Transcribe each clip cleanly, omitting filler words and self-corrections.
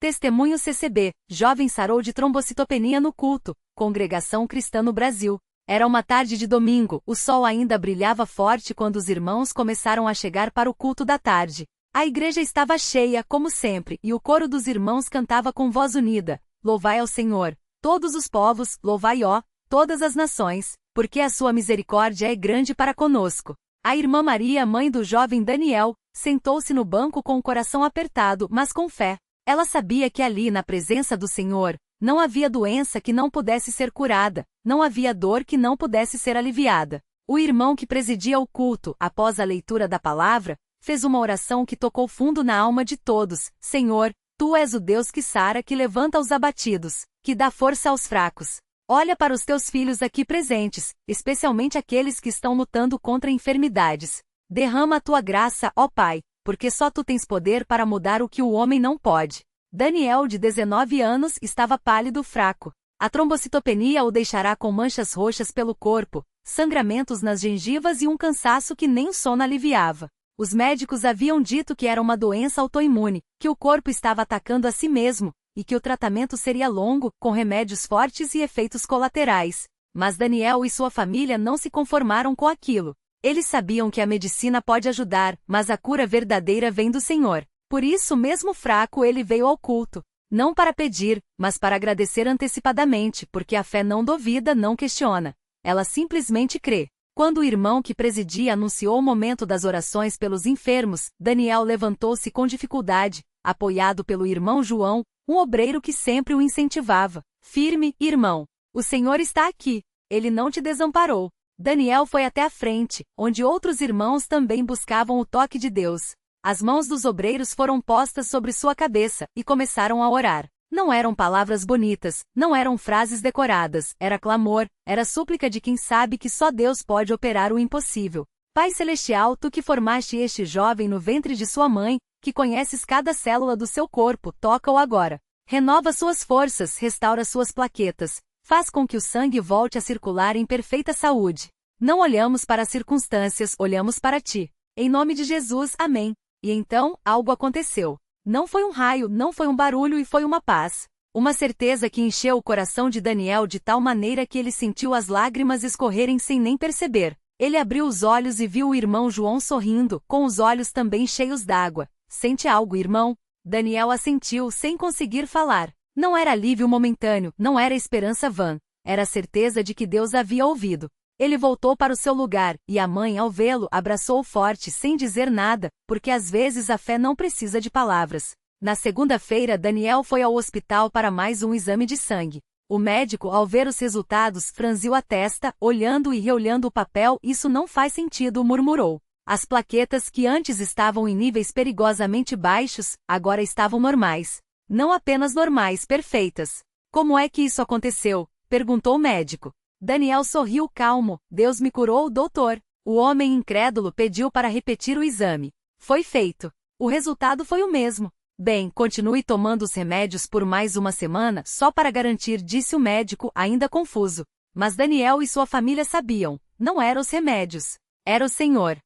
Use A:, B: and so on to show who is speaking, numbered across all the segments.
A: Testemunho CCB, jovem sarou de trombocitopenia no culto, Congregação Cristã no Brasil. Era uma tarde de domingo, o sol ainda brilhava forte quando os irmãos começaram a chegar para o culto da tarde. A igreja estava cheia, como sempre, e o coro dos irmãos cantava com voz unida: Louvai ao Senhor, todos os povos, louvai, ó, todas as nações, porque a sua misericórdia é grande para conosco. A irmã Maria, mãe do jovem Daniel, sentou-se no banco com o coração apertado, mas com fé. Ela sabia que ali, na presença do Senhor, não havia doença que não pudesse ser curada, não havia dor que não pudesse ser aliviada. O irmão que presidia o culto, após a leitura da palavra, fez uma oração que tocou fundo na alma de todos: Senhor, Tu és o Deus que sara, que levanta os abatidos, que dá força aos fracos. Olha para os Teus filhos aqui presentes, especialmente aqueles que estão lutando contra enfermidades. Derrama a Tua graça, ó Pai, porque só Tu tens poder para mudar o que o homem não pode. Daniel, de 19 anos, estava pálido, fraco. A trombocitopenia o deixará com manchas roxas pelo corpo, sangramentos nas gengivas e um cansaço que nem o sono aliviava. Os médicos haviam dito que era uma doença autoimune, que o corpo estava atacando a si mesmo, e que o tratamento seria longo, com remédios fortes e efeitos colaterais. Mas Daniel e sua família não se conformaram com aquilo. Eles sabiam que a medicina pode ajudar, mas a cura verdadeira vem do Senhor. Por isso, mesmo fraco, ele veio ao culto. Não para pedir, mas para agradecer antecipadamente, porque a fé não duvida, não questiona. Ela simplesmente crê. Quando o irmão que presidia anunciou o momento das orações pelos enfermos, Daniel levantou-se com dificuldade, apoiado pelo irmão João, um obreiro que sempre o incentivava. Firme, irmão. O Senhor está aqui. Ele não te desamparou. Daniel foi até a frente, onde outros irmãos também buscavam o toque de Deus. As mãos dos obreiros foram postas sobre sua cabeça, e começaram a orar. Não eram palavras bonitas, não eram frases decoradas, era clamor, era súplica de quem sabe que só Deus pode operar o impossível. Pai Celestial, Tu que formaste este jovem no ventre de sua mãe, que conheces cada célula do seu corpo, toca-o agora. Renova suas forças, restaura suas plaquetas, faz com que o sangue volte a circular em perfeita saúde. Não olhamos para as circunstâncias, olhamos para Ti. Em nome de Jesus, amém. E então, algo aconteceu. Não foi um raio, não foi um barulho e foi uma paz. Uma certeza que encheu o coração de Daniel de tal maneira que ele sentiu as lágrimas escorrerem sem nem perceber. Ele abriu os olhos e viu o irmão João sorrindo, com os olhos também cheios d'água. Sente algo, irmão? Daniel assentiu sem conseguir falar. Não era alívio momentâneo, não era esperança vã. Era a certeza de que Deus havia ouvido. Ele voltou para o seu lugar, e a mãe, ao vê-lo, abraçou-o forte sem dizer nada, porque às vezes a fé não precisa de palavras. Na segunda-feira, Daniel foi ao hospital para mais um exame de sangue. O médico, ao ver os resultados, franziu a testa, olhando e reolhando o papel. Isso não faz sentido, murmurou. As plaquetas que antes estavam em níveis perigosamente baixos, agora estavam normais. Não apenas normais, perfeitas. Como é que isso aconteceu? Perguntou o médico. Daniel sorriu calmo. Deus me curou, doutor. O homem incrédulo pediu para repetir o exame. Foi feito. O resultado foi o mesmo. Bem, continue tomando os remédios por mais uma semana, só para garantir, disse o médico, ainda confuso. Mas Daniel e sua família sabiam. Não eram os remédios. Era o Senhor.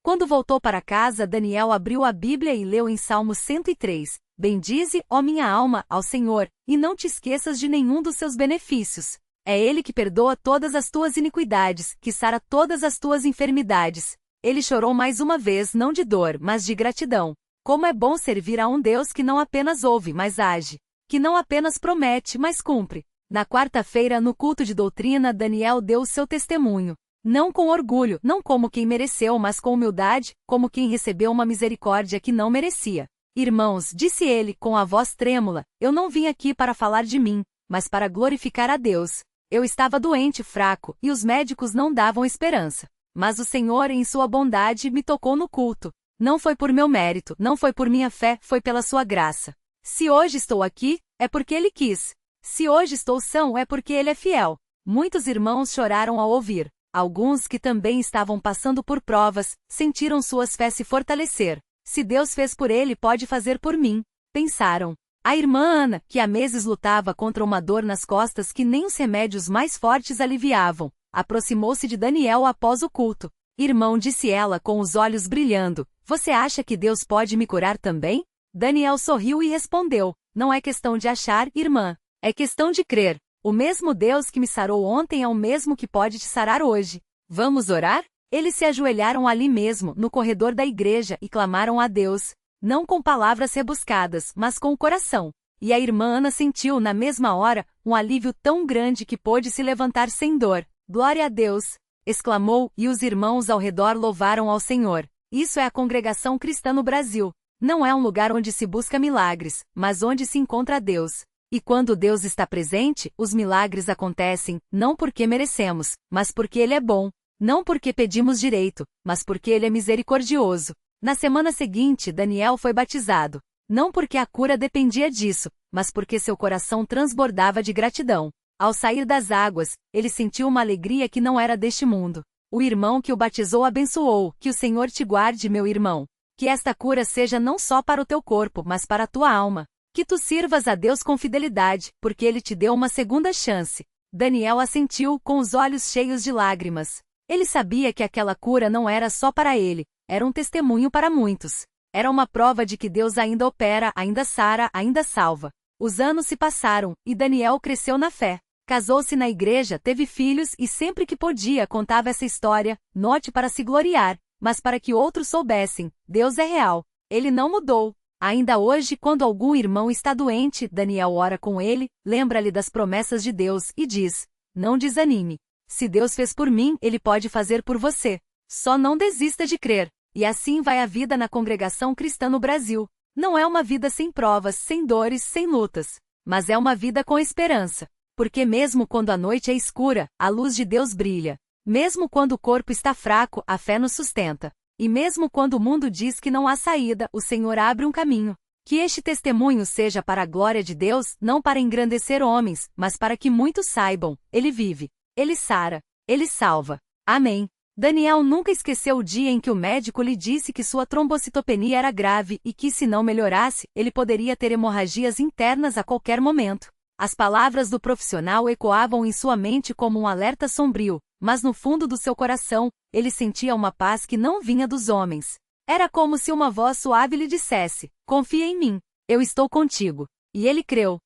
A: Quando voltou para casa, Daniel abriu a Bíblia e leu em Salmo 103. Bendize, ó minha alma, ao Senhor, e não te esqueças de nenhum dos seus benefícios. É Ele que perdoa todas as tuas iniquidades, que sara todas as tuas enfermidades. Ele chorou mais uma vez, não de dor, mas de gratidão. Como é bom servir a um Deus que não apenas ouve, mas age. Que não apenas promete, mas cumpre. Na quarta-feira, no culto de doutrina, Daniel deu o seu testemunho. Não com orgulho, não como quem mereceu, mas com humildade, como quem recebeu uma misericórdia que não merecia. Irmãos, disse ele, com a voz trêmula, eu não vim aqui para falar de mim, mas para glorificar a Deus. Eu estava doente, fraco, e os médicos não davam esperança. Mas o Senhor, em sua bondade, me tocou no culto. Não foi por meu mérito, não foi por minha fé, foi pela sua graça. Se hoje estou aqui, é porque Ele quis. Se hoje estou são, é porque Ele é fiel. Muitos irmãos choraram ao ouvir. Alguns que também estavam passando por provas, sentiram suas fés se fortalecer. Se Deus fez por ele, pode fazer por mim. Pensaram. A irmã Ana, que há meses lutava contra uma dor nas costas que nem os remédios mais fortes aliviavam, aproximou-se de Daniel após o culto. Irmão, disse ela com os olhos brilhando, você acha que Deus pode me curar também? Daniel sorriu e respondeu, Não é questão de achar, irmã. É questão de crer. O mesmo Deus que me sarou ontem é o mesmo que pode te sarar hoje. Vamos orar? Eles se ajoelharam ali mesmo, no corredor da igreja, e clamaram a Deus, não com palavras rebuscadas, mas com o coração. E a irmã Ana sentiu, na mesma hora, um alívio tão grande que pôde se levantar sem dor. Glória a Deus! Exclamou, e os irmãos ao redor louvaram ao Senhor. Isso é a congregação cristã no Brasil. Não é um lugar onde se busca milagres, mas onde se encontra Deus. E quando Deus está presente, os milagres acontecem, não porque merecemos, mas porque Ele é bom. Não porque pedimos direito, mas porque Ele é misericordioso. Na semana seguinte, Daniel foi batizado. Não porque a cura dependia disso, mas porque seu coração transbordava de gratidão. Ao sair das águas, ele sentiu uma alegria que não era deste mundo. O irmão que o batizou abençoou, que o Senhor te guarde, meu irmão. Que esta cura seja não só para o teu corpo, mas para a tua alma. Que tu sirvas a Deus com fidelidade, porque Ele te deu uma segunda chance. Daniel assentiu, com os olhos cheios de lágrimas. Ele sabia que aquela cura não era só para ele, era um testemunho para muitos. Era uma prova de que Deus ainda opera, ainda sara, ainda salva. Os anos se passaram, e Daniel cresceu na fé. Casou-se na igreja, teve filhos e sempre que podia contava essa história, note para se gloriar, mas para que outros soubessem, Deus é real. Ele não mudou. Ainda hoje, quando algum irmão está doente, Daniel ora com ele, lembra-lhe das promessas de Deus e diz, não desanime. Se Deus fez por mim, Ele pode fazer por você. Só não desista de crer. E assim vai a vida na congregação cristã no Brasil. Não é uma vida sem provas, sem dores, sem lutas. Mas é uma vida com esperança. Porque mesmo quando a noite é escura, a luz de Deus brilha. Mesmo quando o corpo está fraco, a fé nos sustenta. E mesmo quando o mundo diz que não há saída, o Senhor abre um caminho. Que este testemunho seja para a glória de Deus, não para engrandecer homens, mas para que muitos saibam, Ele vive. Ele sara. Ele salva. Amém. Daniel nunca esqueceu o dia em que o médico lhe disse que sua trombocitopenia era grave e que, se não melhorasse, ele poderia ter hemorragias internas a qualquer momento. As palavras do profissional ecoavam em sua mente como um alerta sombrio, mas no fundo do seu coração, ele sentia uma paz que não vinha dos homens. Era como se uma voz suave lhe dissesse, confia em mim, eu estou contigo. E ele creu.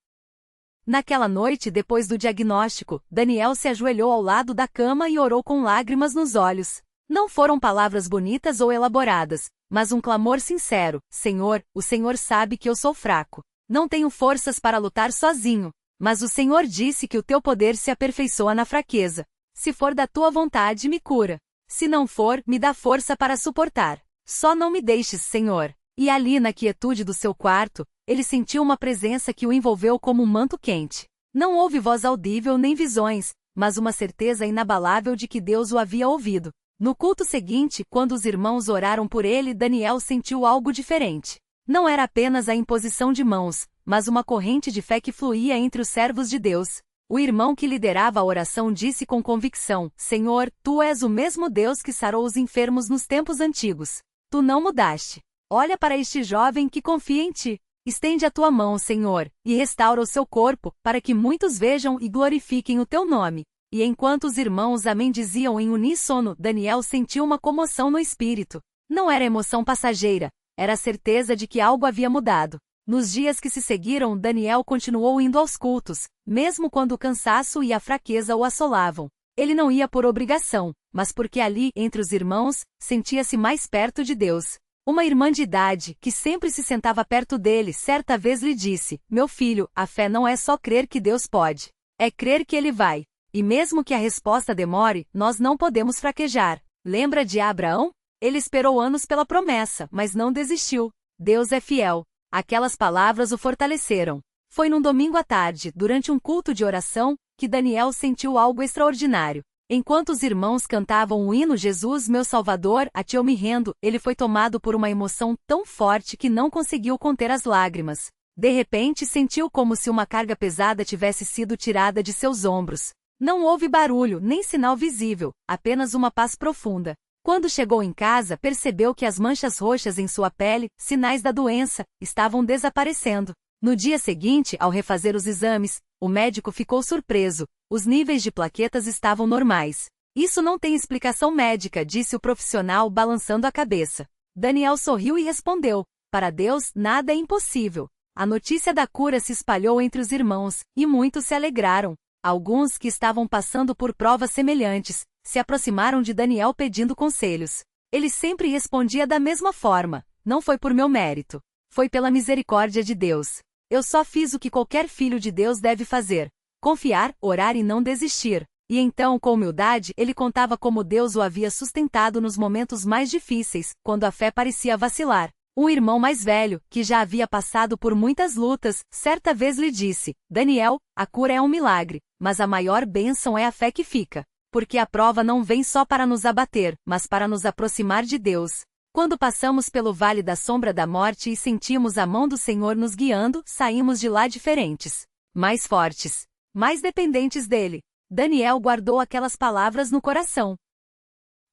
A: Naquela noite, depois do diagnóstico, Daniel se ajoelhou ao lado da cama e orou com lágrimas nos olhos. Não foram palavras bonitas ou elaboradas, mas um clamor sincero, Senhor, o Senhor sabe que eu sou fraco. Não tenho forças para lutar sozinho, mas o Senhor disse que o teu poder se aperfeiçoa na fraqueza. Se for da tua vontade, me cura. Se não for, me dá força para suportar. Só não me deixes, Senhor. E ali na quietude do seu quarto, ele sentiu uma presença que o envolveu como um manto quente. Não houve voz audível nem visões, mas uma certeza inabalável de que Deus o havia ouvido. No culto seguinte, quando os irmãos oraram por ele, Daniel sentiu algo diferente. Não era apenas a imposição de mãos, mas uma corrente de fé que fluía entre os servos de Deus. O irmão que liderava a oração disse com convicção, Senhor, Tu és o mesmo Deus que sarou os enfermos nos tempos antigos. Tu não mudaste. Olha para este jovem que confia em Ti. Estende a Tua mão, Senhor, e restaura o seu corpo, para que muitos vejam e glorifiquem o Teu nome. E enquanto os irmãos amém diziam em uníssono, Daniel sentiu uma comoção no espírito. Não era emoção passageira, era a certeza de que algo havia mudado. Nos dias que se seguiram, Daniel continuou indo aos cultos, mesmo quando o cansaço e a fraqueza o assolavam. Ele não ia por obrigação, mas porque ali, entre os irmãos, sentia-se mais perto de Deus. Uma irmã de idade, que sempre se sentava perto dele, certa vez lhe disse, meu filho, a fé não é só crer que Deus pode. É crer que Ele vai. E mesmo que a resposta demore, nós não podemos fraquejar. Lembra de Abraão? Ele esperou anos pela promessa, mas não desistiu. Deus é fiel. Aquelas palavras o fortaleceram. Foi num domingo à tarde, durante um culto de oração, que Daniel sentiu algo extraordinário. Enquanto os irmãos cantavam o hino Jesus, meu Salvador, a Ti eu me rendo, ele foi tomado por uma emoção tão forte que não conseguiu conter as lágrimas. De repente sentiu como se uma carga pesada tivesse sido tirada de seus ombros. Não houve barulho, nem sinal visível, apenas uma paz profunda. Quando chegou em casa, percebeu que as manchas roxas em sua pele, sinais da doença, estavam desaparecendo. No dia seguinte, ao refazer os exames, o médico ficou surpreso. Os níveis de plaquetas estavam normais. Isso não tem explicação médica, disse o profissional balançando a cabeça. Daniel sorriu e respondeu, para Deus, nada é impossível. A notícia da cura se espalhou entre os irmãos, e muitos se alegraram. Alguns que estavam passando por provas semelhantes, se aproximaram de Daniel pedindo conselhos. Ele sempre respondia da mesma forma: não foi por meu mérito. Foi pela misericórdia de Deus. Eu só fiz o que qualquer filho de Deus deve fazer: confiar, orar e não desistir. E então, com humildade, ele contava como Deus o havia sustentado nos momentos mais difíceis, quando a fé parecia vacilar. Um irmão mais velho, que já havia passado por muitas lutas, certa vez lhe disse: Daniel, a cura é um milagre, mas a maior bênção é a fé que fica. Porque a prova não vem só para nos abater, mas para nos aproximar de Deus. Quando passamos pelo vale da sombra da morte e sentimos a mão do Senhor nos guiando, saímos de lá diferentes, mais fortes, mais dependentes dele. Daniel guardou aquelas palavras no coração.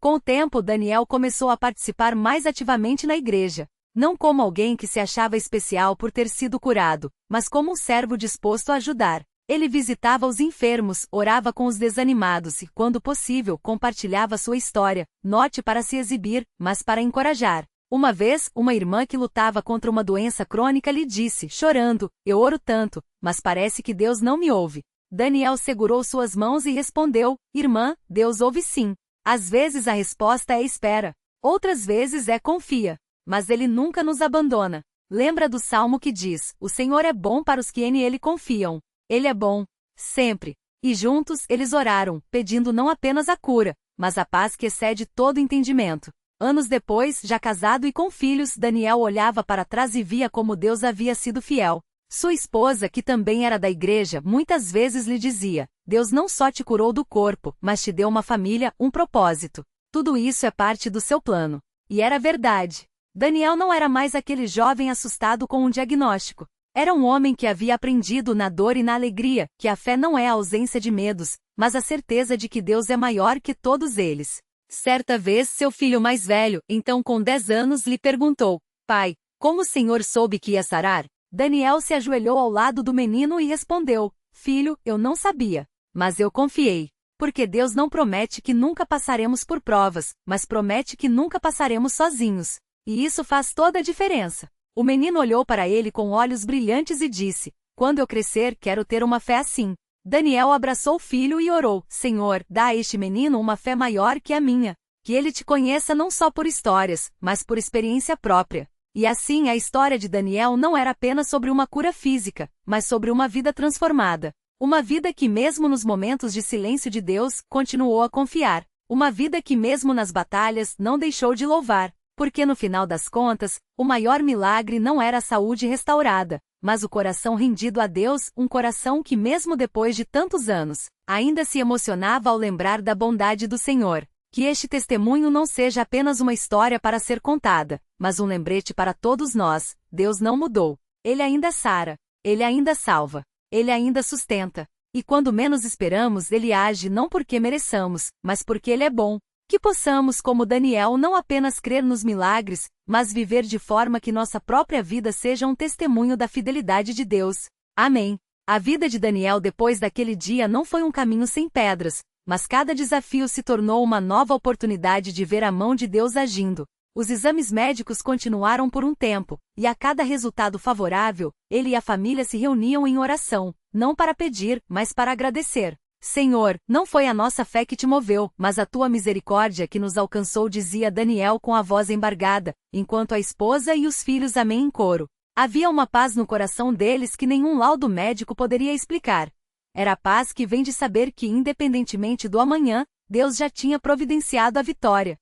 A: Com o tempo, Daniel começou a participar mais ativamente na igreja. Não como alguém que se achava especial por ter sido curado, mas como um servo disposto a ajudar. Ele visitava os enfermos, orava com os desanimados e, quando possível, compartilhava sua história, note para se exibir, mas para encorajar. Uma vez, uma irmã que lutava contra uma doença crônica lhe disse, chorando: eu oro tanto, mas parece que Deus não me ouve. Daniel segurou suas mãos e respondeu: irmã, Deus ouve sim. Às vezes a resposta é espera. Outras vezes é confia. Mas Ele nunca nos abandona. Lembra do salmo que diz: o Senhor é bom para os que nele confiam. Ele é bom, sempre. E juntos eles oraram, pedindo não apenas a cura, mas a paz que excede todo entendimento. Anos depois, já casado e com filhos, Daniel olhava para trás e via como Deus havia sido fiel. Sua esposa, que também era da igreja, muitas vezes lhe dizia: Deus não só te curou do corpo, mas te deu uma família, um propósito. Tudo isso é parte do seu plano. E era verdade. Daniel não era mais aquele jovem assustado com um diagnóstico. Era um homem que havia aprendido na dor e na alegria, que a fé não é a ausência de medos, mas a certeza de que Deus é maior que todos eles. Certa vez, seu filho mais velho, então com 10 anos, lhe perguntou: pai, como o senhor soube que ia sarar? Daniel se ajoelhou ao lado do menino e respondeu: filho, eu não sabia, mas eu confiei. Porque Deus não promete que nunca passaremos por provas, mas promete que nunca passaremos sozinhos. E isso faz toda a diferença. O menino olhou para ele com olhos brilhantes e disse: quando eu crescer, quero ter uma fé assim. Daniel abraçou o filho e orou: Senhor, dá a este menino uma fé maior que a minha. Que ele te conheça não só por histórias, mas por experiência própria. E assim, a história de Daniel não era apenas sobre uma cura física, mas sobre uma vida transformada. Uma vida que, mesmo nos momentos de silêncio de Deus, continuou a confiar. Uma vida que, mesmo nas batalhas, não deixou de louvar. Porque no final das contas, o maior milagre não era a saúde restaurada, mas o coração rendido a Deus, um coração que mesmo depois de tantos anos, ainda se emocionava ao lembrar da bondade do Senhor. Que este testemunho não seja apenas uma história para ser contada, mas um lembrete para todos nós: Deus não mudou. Ele ainda sara, Ele ainda salva, Ele ainda sustenta. E quando menos esperamos, Ele age não porque mereçamos, mas porque Ele é bom. Que possamos, como Daniel, não apenas crer nos milagres, mas viver de forma que nossa própria vida seja um testemunho da fidelidade de Deus. Amém. A vida de Daniel depois daquele dia não foi um caminho sem pedras, mas cada desafio se tornou uma nova oportunidade de ver a mão de Deus agindo. Os exames médicos continuaram por um tempo, e a cada resultado favorável, ele e a família se reuniam em oração, não para pedir, mas para agradecer. Senhor, não foi a nossa fé que te moveu, mas a tua misericórdia que nos alcançou, dizia Daniel com a voz embargada, enquanto a esposa e os filhos amém em coro. Havia uma paz no coração deles que nenhum laudo médico poderia explicar. Era a paz que vem de saber que, independentemente do amanhã, Deus já tinha providenciado a vitória.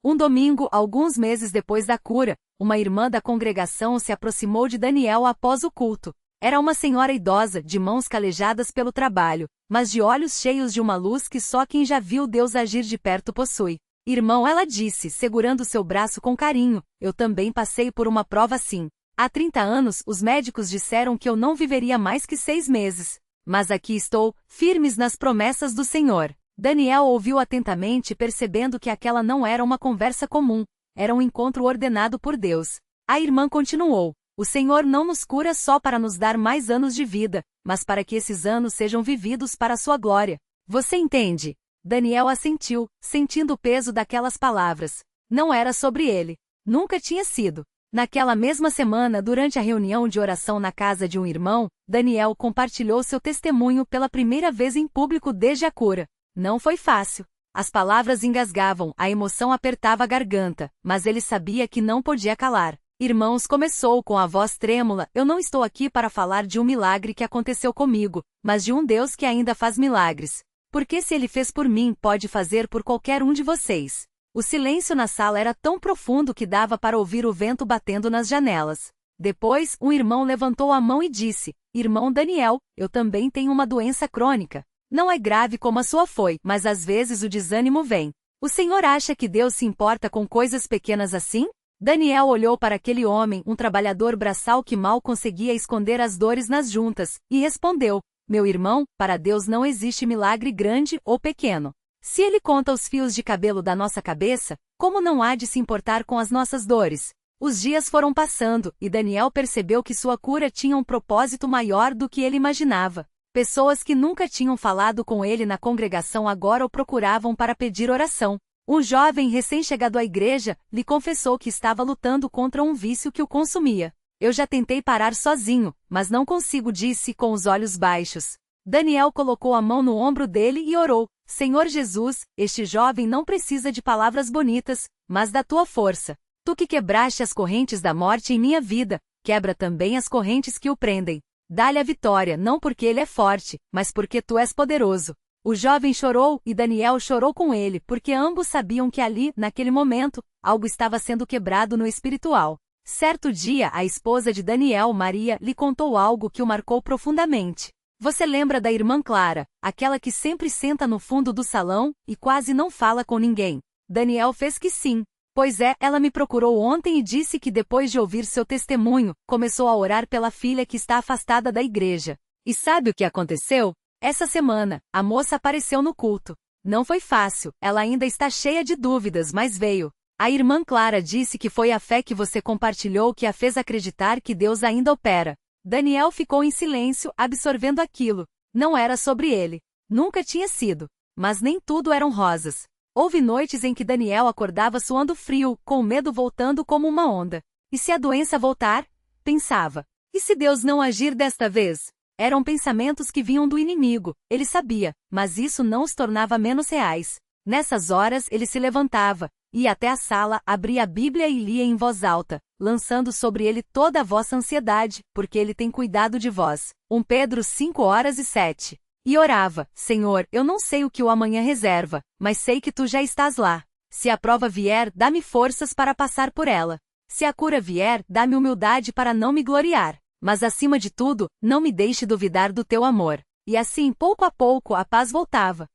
A: Um domingo, alguns meses depois da cura, uma irmã da congregação se aproximou de Daniel após o culto. Era uma senhora idosa, de mãos calejadas pelo trabalho, mas de olhos cheios de uma luz que só quem já viu Deus agir de perto possui. Irmão, ela disse, segurando seu braço com carinho, eu também passei por uma prova assim. Há 30 anos, os médicos disseram que eu não viveria mais que 6 meses. Mas aqui estou, firmes nas promessas do Senhor. Daniel ouviu atentamente, percebendo que aquela não era uma conversa comum, era um encontro ordenado por Deus. A irmã continuou: o Senhor não nos cura só para nos dar mais anos de vida, mas para que esses anos sejam vividos para a sua glória. Você entende? Daniel assentiu, sentindo o peso daquelas palavras. Não era sobre ele. Nunca tinha sido. Naquela mesma semana, durante a reunião de oração na casa de um irmão, Daniel compartilhou seu testemunho pela primeira vez em público desde a cura. Não foi fácil. As palavras engasgavam, a emoção apertava a garganta, mas ele sabia que não podia calar. Irmãos, começou com a voz trêmula, eu não estou aqui para falar de um milagre que aconteceu comigo, mas de um Deus que ainda faz milagres. Porque se ele fez por mim, pode fazer por qualquer um de vocês. O silêncio na sala era tão profundo que dava para ouvir o vento batendo nas janelas. Depois, um irmão levantou a mão e disse, Irmão Daniel, eu também tenho uma doença crônica. Não é grave como a sua foi, mas às vezes o desânimo vem. O senhor acha que Deus se importa com coisas pequenas assim? Daniel olhou para aquele homem, um trabalhador braçal que mal conseguia esconder as dores nas juntas, e respondeu, Meu irmão, para Deus não existe milagre grande ou pequeno. Se ele conta os fios de cabelo da nossa cabeça, como não há de se importar com as nossas dores? Os dias foram passando, e Daniel percebeu que sua cura tinha um propósito maior do que ele imaginava. Pessoas que nunca tinham falado com ele na congregação agora o procuravam para pedir oração. Um jovem recém-chegado à igreja lhe confessou que estava lutando contra um vício que o consumia. Eu já tentei parar sozinho, mas não consigo, disse com os olhos baixos. Daniel colocou a mão no ombro dele e orou. Senhor Jesus, este jovem não precisa de palavras bonitas, mas da tua força. Tu que quebraste as correntes da morte em minha vida, quebra também as correntes que o prendem. Dá-lhe a vitória, não porque ele é forte, mas porque tu és poderoso. O jovem chorou e Daniel chorou com ele, porque ambos sabiam que ali, naquele momento, algo estava sendo quebrado no espiritual. Certo dia, a esposa de Daniel, Maria, lhe contou algo que o marcou profundamente. Você lembra da irmã Clara, aquela que sempre senta no fundo do salão e quase não fala com ninguém? Daniel fez que sim. Pois é, ela me procurou ontem e disse que depois de ouvir seu testemunho, começou a orar pela filha que está afastada da igreja. E sabe o que aconteceu? Essa semana, a moça apareceu no culto. Não foi fácil, ela ainda está cheia de dúvidas, mas veio. A irmã Clara disse que foi a fé que você compartilhou que a fez acreditar que Deus ainda opera. Daniel ficou em silêncio, absorvendo aquilo. Não era sobre ele. Nunca tinha sido. Mas nem tudo eram rosas. Houve noites em que Daniel acordava suando frio, com o medo voltando como uma onda. E se a doença voltar? Pensava. E se Deus não agir desta vez? Eram pensamentos que vinham do inimigo, ele sabia, mas isso não os tornava menos reais. Nessas horas ele se levantava, ia até a sala, abria a Bíblia e lia em voz alta, lançando sobre ele toda a vossa ansiedade, porque ele tem cuidado de vós. 1 Pedro 5:7. E orava, Senhor, eu não sei o que o amanhã reserva, mas sei que tu já estás lá. Se a prova vier, dá-me forças para passar por ela. Se a cura vier, dá-me humildade para não me gloriar. Mas acima de tudo, não me deixe duvidar do teu amor. E assim, pouco a pouco, a paz voltava.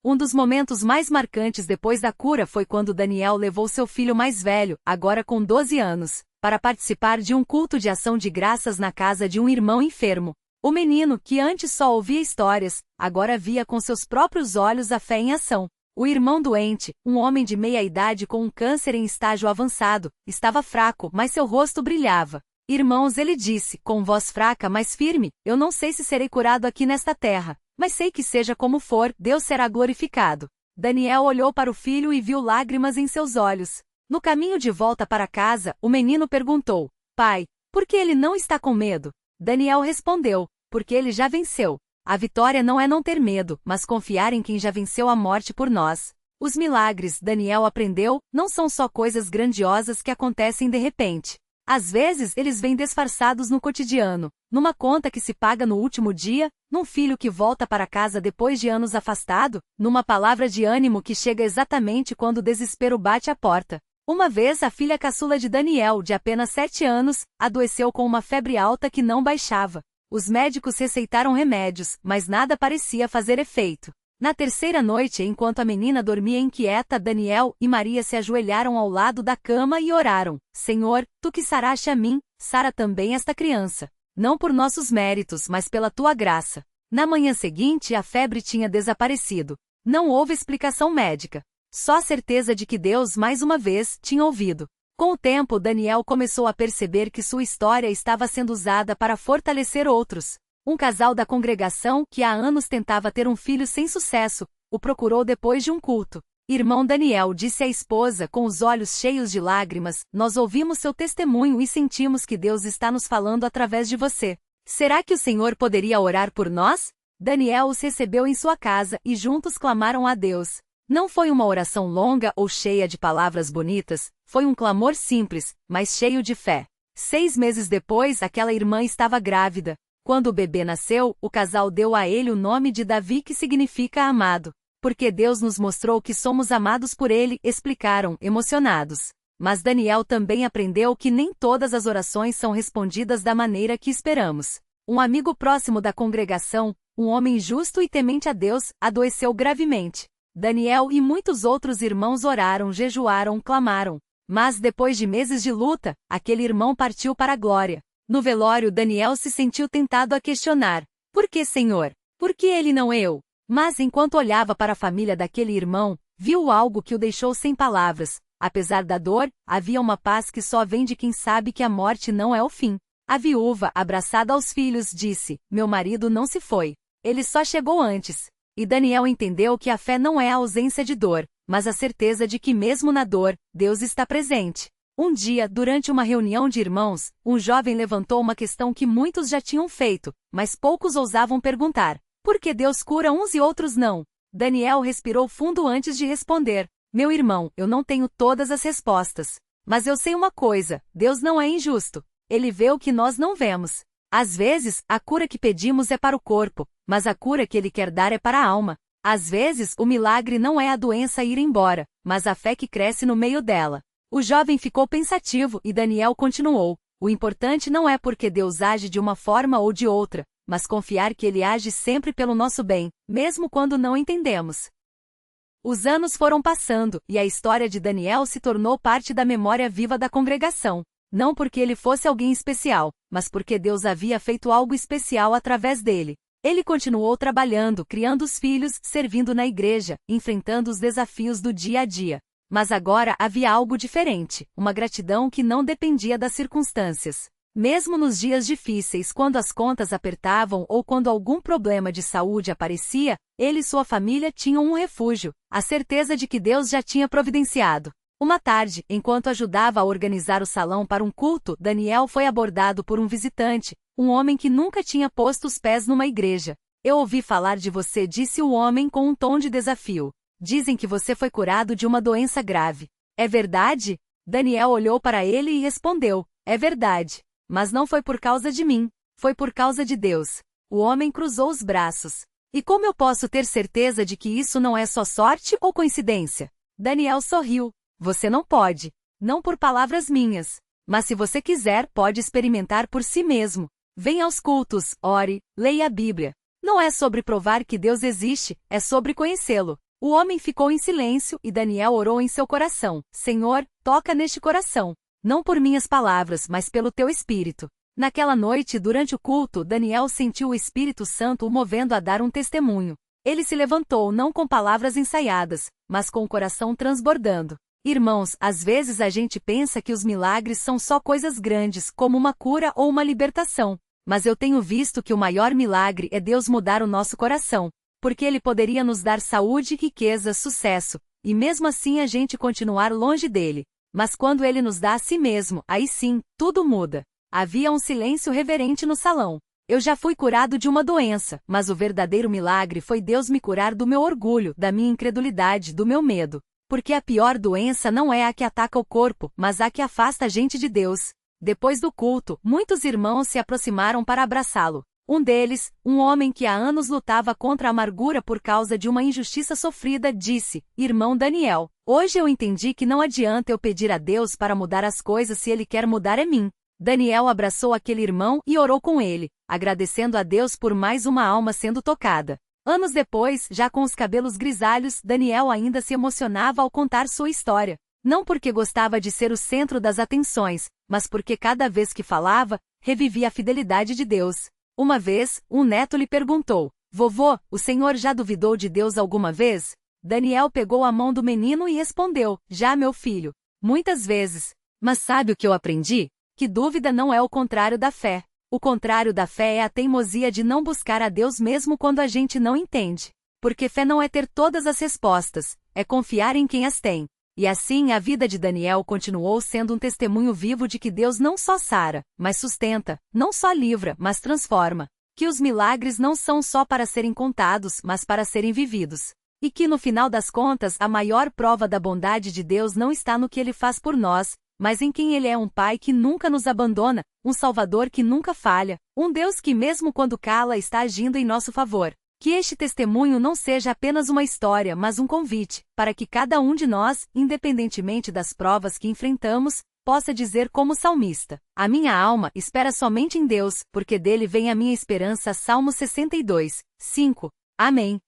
A: Um dos momentos mais marcantes depois da cura foi quando Daniel levou seu filho mais velho, agora com 12 anos, para participar de um culto de ação de graças na casa de um irmão enfermo. O menino, que antes só ouvia histórias, agora via com seus próprios olhos a fé em ação. O irmão doente, um homem de meia idade com um câncer em estágio avançado, estava fraco, mas seu rosto brilhava. Irmãos, ele disse, com voz fraca mas firme, eu não sei se serei curado aqui nesta terra, mas sei que seja como for, Deus será glorificado. Daniel olhou para o filho e viu lágrimas em seus olhos. No caminho de volta para casa, o menino perguntou, pai, por que ele não está com medo? Daniel respondeu, porque ele já venceu. A vitória não é não ter medo, mas confiar em quem já venceu a morte por nós. Os milagres, Daniel aprendeu, não são só coisas grandiosas que acontecem de repente. Às vezes eles vêm disfarçados no cotidiano, numa conta que se paga no último dia, num filho que volta para casa depois de anos afastado, numa palavra de ânimo que chega exatamente quando o desespero bate à porta. Uma vez a filha caçula de Daniel, de apenas 7 anos, adoeceu com uma febre alta que não baixava. Os médicos receitaram remédios, mas nada parecia fazer efeito. Na terceira noite, enquanto a menina dormia inquieta, Daniel e Maria se ajoelharam ao lado da cama e oraram. Senhor, tu que saraste a mim, sara também esta criança. Não por nossos méritos, mas pela tua graça. Na manhã seguinte, a febre tinha desaparecido. Não houve explicação médica. Só a certeza de que Deus, mais uma vez, tinha ouvido. Com o tempo, Daniel começou a perceber que sua história estava sendo usada para fortalecer outros. Um casal da congregação, que há anos tentava ter um filho sem sucesso, o procurou depois de um culto. Irmão Daniel, disse a esposa com os olhos cheios de lágrimas, nós ouvimos seu testemunho e sentimos que Deus está nos falando através de você. Será que o Senhor poderia orar por nós? Daniel os recebeu em sua casa e juntos clamaram a Deus. Não foi uma oração longa ou cheia de palavras bonitas, foi um clamor simples, mas cheio de fé. 6 meses depois, aquela irmã estava grávida. Quando o bebê nasceu, o casal deu a ele o nome de Davi, que significa amado. Porque Deus nos mostrou que somos amados por Ele, explicaram, emocionados. Mas Daniel também aprendeu que nem todas as orações são respondidas da maneira que esperamos. Um amigo próximo da congregação, um homem justo e temente a Deus, adoeceu gravemente. Daniel e muitos outros irmãos oraram, jejuaram, clamaram. Mas depois de meses de luta, aquele irmão partiu para a glória. No velório, Daniel se sentiu tentado a questionar: por que, Senhor? Por que ele não eu? Mas enquanto olhava para a família daquele irmão, viu algo que o deixou sem palavras. Apesar da dor, havia uma paz que só vem de quem sabe que a morte não é o fim. A viúva, abraçada aos filhos, disse: meu marido não se foi. Ele só chegou antes. E Daniel entendeu que a fé não é a ausência de dor, mas a certeza de que mesmo na dor, Deus está presente. Um dia, durante uma reunião de irmãos, um jovem levantou uma questão que muitos já tinham feito, mas poucos ousavam perguntar: por que Deus cura uns e outros não? Daniel respirou fundo antes de responder: meu irmão, eu não tenho todas as respostas. Mas eu sei uma coisa: Deus não é injusto. Ele vê o que nós não vemos. Às vezes, a cura que pedimos é para o corpo, mas a cura que Ele quer dar é para a alma. Às vezes, o milagre não é a doença ir embora, mas a fé que cresce no meio dela. O jovem ficou pensativo e Daniel continuou: o importante não é porque Deus age de uma forma ou de outra, mas confiar que Ele age sempre pelo nosso bem, mesmo quando não entendemos. Os anos foram passando, e a história de Daniel se tornou parte da memória viva da congregação. Não porque ele fosse alguém especial, mas porque Deus havia feito algo especial através dele. Ele continuou trabalhando, criando os filhos, servindo na igreja, enfrentando os desafios do dia a dia. Mas agora havia algo diferente, uma gratidão que não dependia das circunstâncias. Mesmo nos dias difíceis, quando as contas apertavam ou quando algum problema de saúde aparecia, ele e sua família tinham um refúgio, a certeza de que Deus já tinha providenciado. Uma tarde, enquanto ajudava a organizar o salão para um culto, Daniel foi abordado por um visitante, um homem que nunca tinha posto os pés numa igreja. Eu ouvi falar de você, disse o homem com um tom de desafio. Dizem que você foi curado de uma doença grave. É verdade? Daniel olhou para ele e respondeu: é verdade. Mas não foi por causa de mim, foi por causa de Deus. O homem cruzou os braços. E como eu posso ter certeza de que isso não é só sorte ou coincidência? Daniel sorriu. Você não pode. Não por palavras minhas. Mas se você quiser, pode experimentar por si mesmo. Venha aos cultos, ore, leia a Bíblia. Não é sobre provar que Deus existe, é sobre conhecê-lo. O homem ficou em silêncio e Daniel orou em seu coração: Senhor, toca neste coração. Não por minhas palavras, mas pelo teu Espírito. Naquela noite, durante o culto, Daniel sentiu o Espírito Santo o movendo a dar um testemunho. Ele se levantou não com palavras ensaiadas, mas com o coração transbordando. Irmãos, às vezes a gente pensa que os milagres são só coisas grandes, como uma cura ou uma libertação. Mas eu tenho visto que o maior milagre é Deus mudar o nosso coração. Porque Ele poderia nos dar saúde, riqueza, sucesso, e mesmo assim a gente continuar longe dele. Mas quando Ele nos dá a si mesmo, aí sim, tudo muda. Havia um silêncio reverente no salão. Eu já fui curado de uma doença, mas o verdadeiro milagre foi Deus me curar do meu orgulho, da minha incredulidade, do meu medo. Porque a pior doença não é a que ataca o corpo, mas a que afasta a gente de Deus. Depois do culto, muitos irmãos se aproximaram para abraçá-lo. Um deles, um homem que há anos lutava contra a amargura por causa de uma injustiça sofrida, disse: Irmão Daniel, hoje eu entendi que não adianta eu pedir a Deus para mudar as coisas se Ele quer mudar é mim. Daniel abraçou aquele irmão e orou com ele, agradecendo a Deus por mais uma alma sendo tocada. Anos depois, já com os cabelos grisalhos, Daniel ainda se emocionava ao contar sua história. Não porque gostava de ser o centro das atenções, mas porque cada vez que falava, revivia a fidelidade de Deus. Uma vez, um neto lhe perguntou: Vovô, o senhor já duvidou de Deus alguma vez? Daniel pegou a mão do menino e respondeu: Já, meu filho. Muitas vezes. Mas sabe o que eu aprendi? Que dúvida não é o contrário da fé. O contrário da fé é a teimosia de não buscar a Deus mesmo quando a gente não entende. Porque fé não é ter todas as respostas, é confiar em quem as tem. E assim a vida de Daniel continuou sendo um testemunho vivo de que Deus não só sara, mas sustenta, não só livra, mas transforma. Que os milagres não são só para serem contados, mas para serem vividos. E que no final das contas a maior prova da bondade de Deus não está no que Ele faz por nós, mas em quem Ele é, um Pai que nunca nos abandona, um Salvador que nunca falha, um Deus que mesmo quando cala está agindo em nosso favor. Que este testemunho não seja apenas uma história, mas um convite, para que cada um de nós, independentemente das provas que enfrentamos, possa dizer como salmista: a minha alma espera somente em Deus, porque dele vem a minha esperança. Salmo 62, 5. Amém.